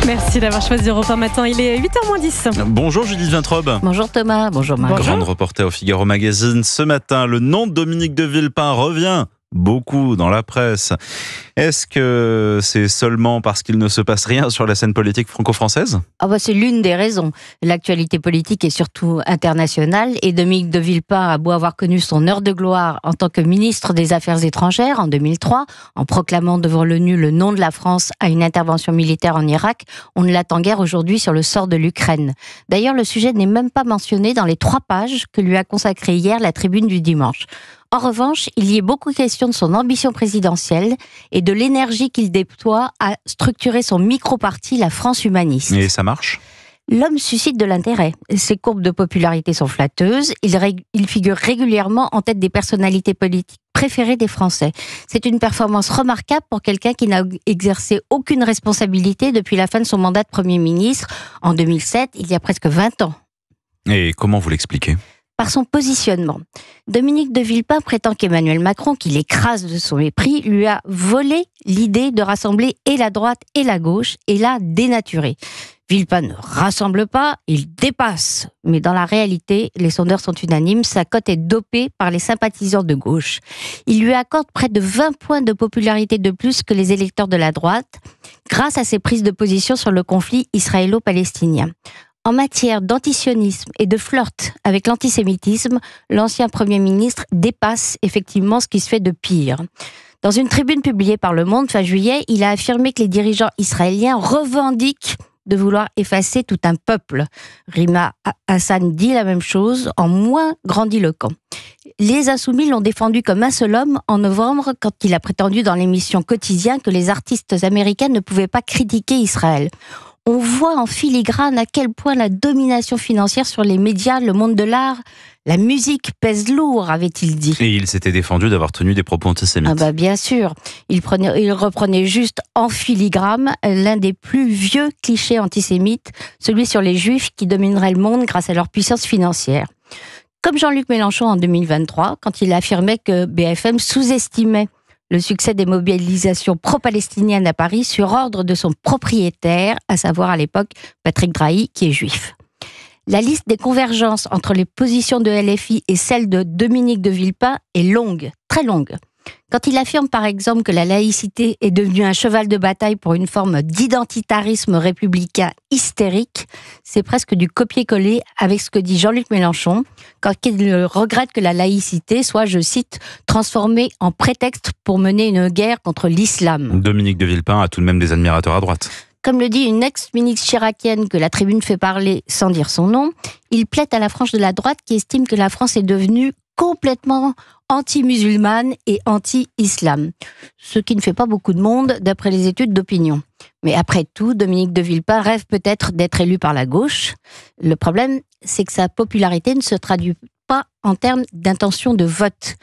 Merci d'avoir choisi Europe 1 Matin. Il est 8h10. Bonjour Judith Vintrobe. Bonjour Thomas, bonjour Marc. Grande reporter au Figaro Magazine. Ce matin, le nom de Dominique de Villepin revient beaucoup dans la presse. Est-ce que c'est seulement parce qu'il ne se passe rien sur la scène politique franco-française ? C'est l'une des raisons. L'actualité politique est surtout internationale et Dominique de Villepin a beau avoir connu son heure de gloire en tant que ministre des Affaires étrangères en 2003, en proclamant devant l'ONU le non de la France à une intervention militaire en Irak, on ne l'attend guère aujourd'hui sur le sort de l'Ukraine. D'ailleurs, le sujet n'est même pas mentionné dans les 3 pages que lui a consacrées hier la Tribune du dimanche. En revanche, il y est beaucoup question de son ambition présidentielle et de l'énergie qu'il déploie à structurer son micro-parti, la France humaniste. Et ça marche ? L'homme suscite de l'intérêt. Ses courbes de popularité sont flatteuses. Il figure régulièrement en tête des personnalités politiques préférées des Français. C'est une performance remarquable pour quelqu'un qui n'a exercé aucune responsabilité depuis la fin de son mandat de Premier ministre en 2007, il y a presque 20 ans. Et comment vous l'expliquez ? Par son positionnement. Dominique de Villepin prétend qu'Emmanuel Macron, qui l'écrase de son mépris, lui a volé l'idée de rassembler et la droite et la gauche et l'a dénaturé. Villepin ne rassemble pas, il dépasse. Mais dans la réalité, les sondeurs sont unanimes, sa cote est dopée par les sympathisants de gauche. Il lui accorde près de 20 points de popularité de plus que les électeurs de la droite, grâce à ses prises de position sur le conflit israélo-palestinien. En matière d'antisionisme et de flirt avec l'antisémitisme, l'ancien Premier ministre dépasse effectivement ce qui se fait de pire. Dans une tribune publiée par Le Monde fin juillet, il a affirmé que les dirigeants israéliens revendiquent de vouloir effacer tout un peuple. Rima Hassan dit la même chose, en moins grandiloquent. Les Insoumis l'ont défendu comme un seul homme en novembre quand il a prétendu dans l'émission Quotidien que les artistes américains ne pouvaient pas critiquer Israël. On voit en filigrane à quel point la domination financière sur les médias, le monde de l'art, la musique pèse lourd, avait-il dit. Et il s'était défendu d'avoir tenu des propos antisémites. Bien sûr. Il reprenait juste en filigrane l'un des plus vieux clichés antisémites, celui sur les Juifs qui domineraient le monde grâce à leur puissance financière. Comme Jean-Luc Mélenchon en 2023, quand il affirmait que BFM sous-estimait le succès des mobilisations pro-palestiniennes à Paris sur ordre de son propriétaire, à savoir à l'époque Patrick Drahi, qui est juif. La liste des convergences entre les positions de LFI et celles de Dominique de Villepin est longue, très longue. Quand il affirme par exemple que la laïcité est devenue un cheval de bataille pour une forme d'identitarisme républicain hystérique, c'est presque du copier-coller avec ce que dit Jean-Luc Mélenchon, quand il regrette que la laïcité soit, je cite, transformée en prétexte pour mener une guerre contre l'islam. Dominique de Villepin a tout de même des admirateurs à droite. Comme le dit une ex-ministre chiracienne que la Tribune fait parler sans dire son nom, il plaide à la frange de la droite qui estime que la France est devenue complètement anti-musulmane et anti-islam. Ce qui ne fait pas beaucoup de monde d'après les études d'opinion. Mais après tout, Dominique de Villepin rêve peut-être d'être élu par la gauche. Le problème, c'est que sa popularité ne se traduit pas en termes d'intention de vote.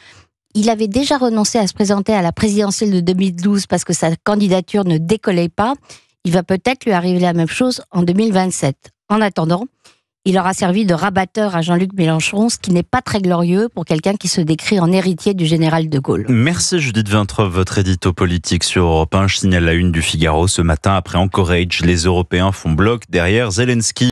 Il avait déjà renoncé à se présenter à la présidentielle de 2012 parce que sa candidature ne décollait pas. Il va peut-être lui arriver la même chose en 2027. En attendant, il aura servi de rabatteur à Jean-Luc Mélenchon, ce qui n'est pas très glorieux pour quelqu'un qui se décrit en héritier du général de Gaulle. Merci Judith Vintrobe, votre édito politique sur Europe 1. Je signale la une du Figaro ce matin. Après Anchorage, les Européens font bloc derrière Zelensky.